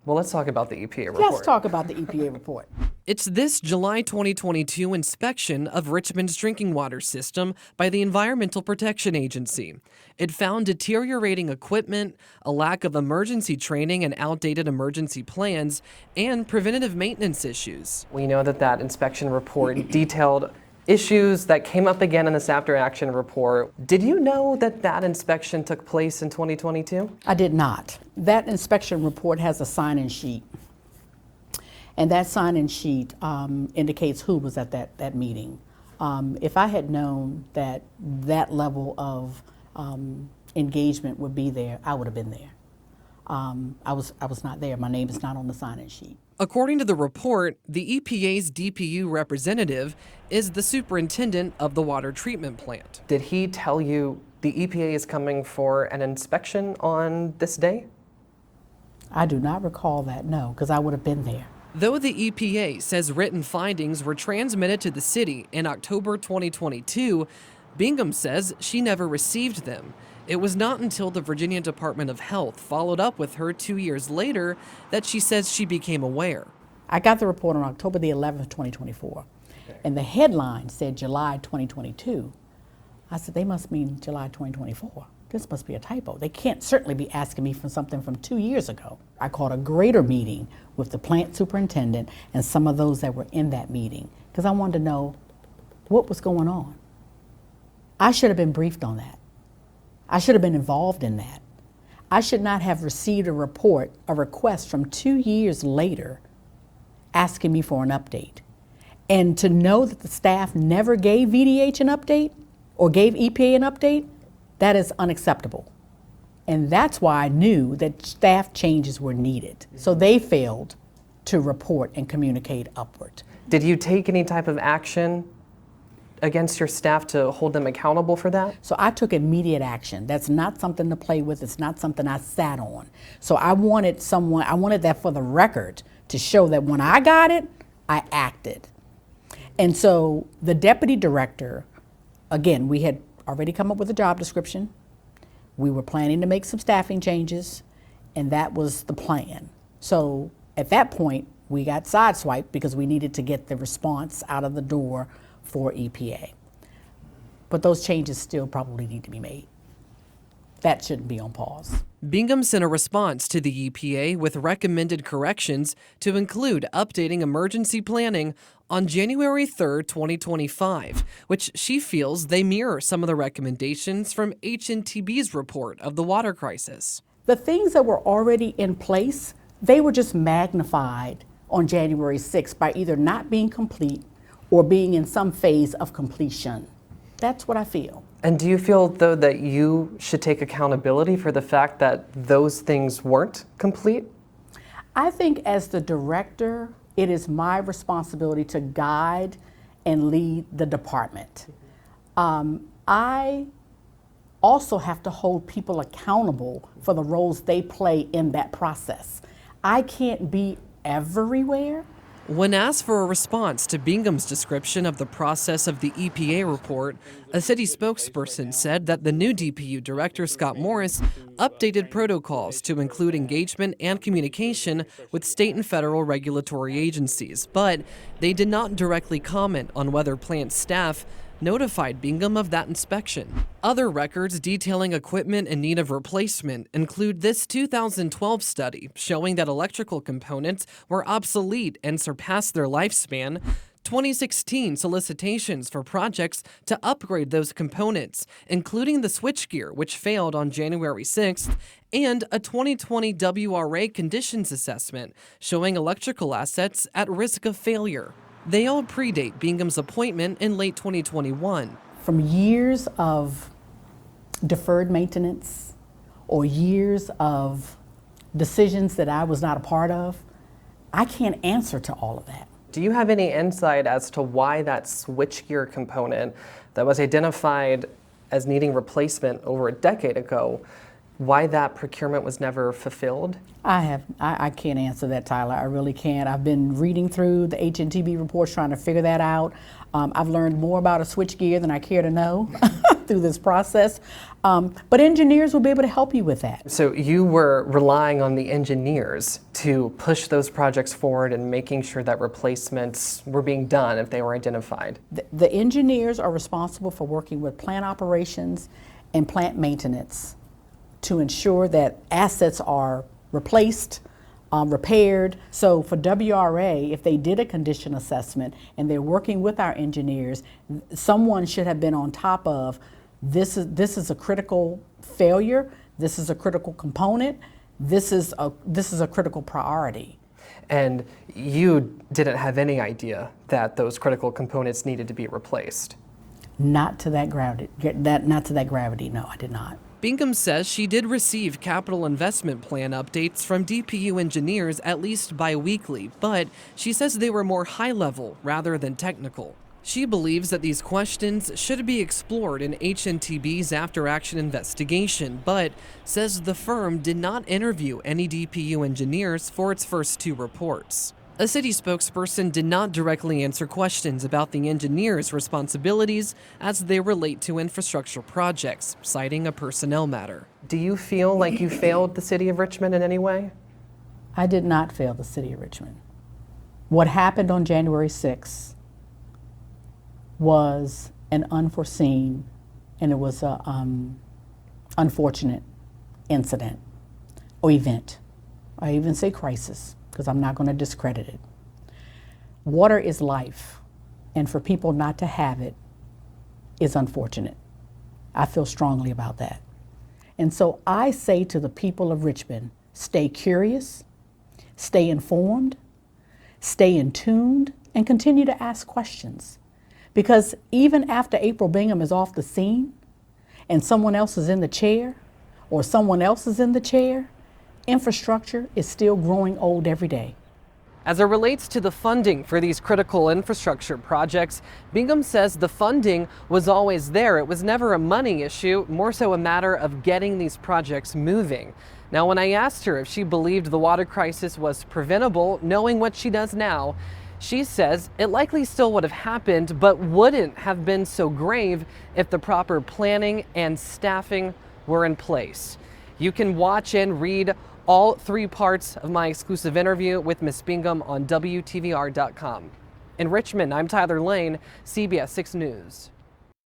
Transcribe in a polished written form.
Well, let's talk about the EPA report. Let's talk about the EPA report. It's this July 2022 inspection of Richmond's drinking water system by the Environmental Protection Agency. It found deteriorating equipment, a lack of emergency training and outdated emergency plans, and preventative maintenance issues. We know that inspection report detailed issues that came up again in this after action report. Did you know that inspection took place in 2022? I did not. That inspection report has a sign-in sheet. And that sign-in sheet indicates who was at that meeting. If I had known that level of engagement would be there, I would have been there. I was not there. My name is not on the sign-in sheet. According to the report, the EPA's DPU representative is the superintendent of the water treatment plant. Did he tell you the EPA is coming for an inspection on this day? I do not recall that, no, because I would have been there. Though the EPA says written findings were transmitted to the city in October 2022, Bingham says she never received them. It was not until the Virginia Department of Health followed up with her 2 years later that she says she became aware. I got the report on October the 11th, 2024, and the headline said July 2022. I said, they must mean July 2024. This must be a typo. They can't certainly be asking me for something from 2 years ago. I called a greater meeting with the plant superintendent and some of those that were in that meeting because I wanted to know what was going on. I should have been briefed on that. I should have been involved in that. I should not have received a request from 2 years later asking me for an update. And to know that the staff never gave VDH an update or gave EPA an update, that is unacceptable. And that's why I knew that staff changes were needed. So they failed to report and communicate upward. Did you take any type of action against your staff to hold them accountable for that? So I took immediate action. That's not something to play with. It's not something I sat on. So I wanted that for the record to show that when I got it, I acted. And so the deputy director, again, we had already come up with a job description. We were planning to make some staffing changes, and that was the plan. So at that point, we got sideswiped because we needed to get the response out of the door for EPA. But those changes still probably need to be made. That shouldn't be on pause. Bingham sent a response to the EPA with recommended corrections to include updating emergency planning on January 3rd, 2025, which she feels they mirror some of the recommendations from HNTB's report of the water crisis. The things that were already in place, they were just magnified on January 6th by either not being complete or being in some phase of completion. That's what I feel. And do you feel, though, that you should take accountability for the fact that those things weren't complete? I think as the director, it is my responsibility to guide and lead the department. I also have to hold people accountable for the roles they play in that process. I can't be everywhere. When asked for a response to Bingham's description of the process of the EPA report, a city spokesperson said that the new DPU director, Scott Morris, updated protocols to include engagement and communication with state and federal regulatory agencies, but they did not directly comment on whether plant staff notified Bingham of that inspection. Other records detailing equipment in need of replacement include this 2012 study showing that electrical components were obsolete and surpassed their lifespan, 2016 solicitations for projects to upgrade those components, including the switchgear, which failed on January 6th, and a 2020 WRA conditions assessment showing electrical assets at risk of failure. They all predate Bingham's appointment in late 2021. From years of deferred maintenance or years of decisions that I was not a part of, I can't answer to all of that. Do you have any insight as to why that switchgear component that was identified as needing replacement over a decade ago why that procurement was never fulfilled? I can't answer that, Tyler. I really can't. I've been reading through the HNTB reports trying to figure that out. I've learned more about a switchgear than I care to know through this process. But engineers will be able to help you with that. So you were relying on the engineers to push those projects forward and making sure that replacements were being done if they were identified. The engineers are responsible for working with plant operations and plant maintenance to ensure that assets are replaced, repaired. So for WRA, if they did a condition assessment and they're working with our engineers, someone should have been on top of this is a critical failure, this is a critical component, this is a critical priority. And you didn't have any idea that those critical components needed to be replaced? Not to that gravity, no, I did not. Bingham says she did receive capital investment plan updates from DPU engineers at least bi-weekly, but she says they were more high-level rather than technical. She believes that these questions should be explored in HNTB's after-action investigation, but says the firm did not interview any DPU engineers for its first 2 reports. A city spokesperson did not directly answer questions about the engineers' responsibilities as they relate to infrastructure projects, citing a personnel matter. Do you feel like you failed the city of Richmond in any way? I did not fail the city of Richmond. What happened on January 6th was an unforeseen, and it was an unfortunate incident or event. I even say crisis, because I'm not going to discredit it. Water is life, and for people not to have it is unfortunate. I feel strongly about that. And so I say to the people of Richmond, stay curious, stay informed, stay in tune, and continue to ask questions. Because even after April Bingham is off the scene and someone else is in the chair or someone else is in the chair, infrastructure is still growing old every day. As it relates to the funding for these critical infrastructure projects, Bingham says the funding was always there. It was never a money issue, more so a matter of getting these projects moving. Now, when I asked her if she believed the water crisis was preventable, knowing what she does now, she says it likely still would have happened, but wouldn't have been so grave if the proper planning and staffing were in place. You can watch and read all 3 parts of my exclusive interview with Ms. Bingham on WTVR.com. In Richmond, I'm Tyler Lane, CBS 6 News.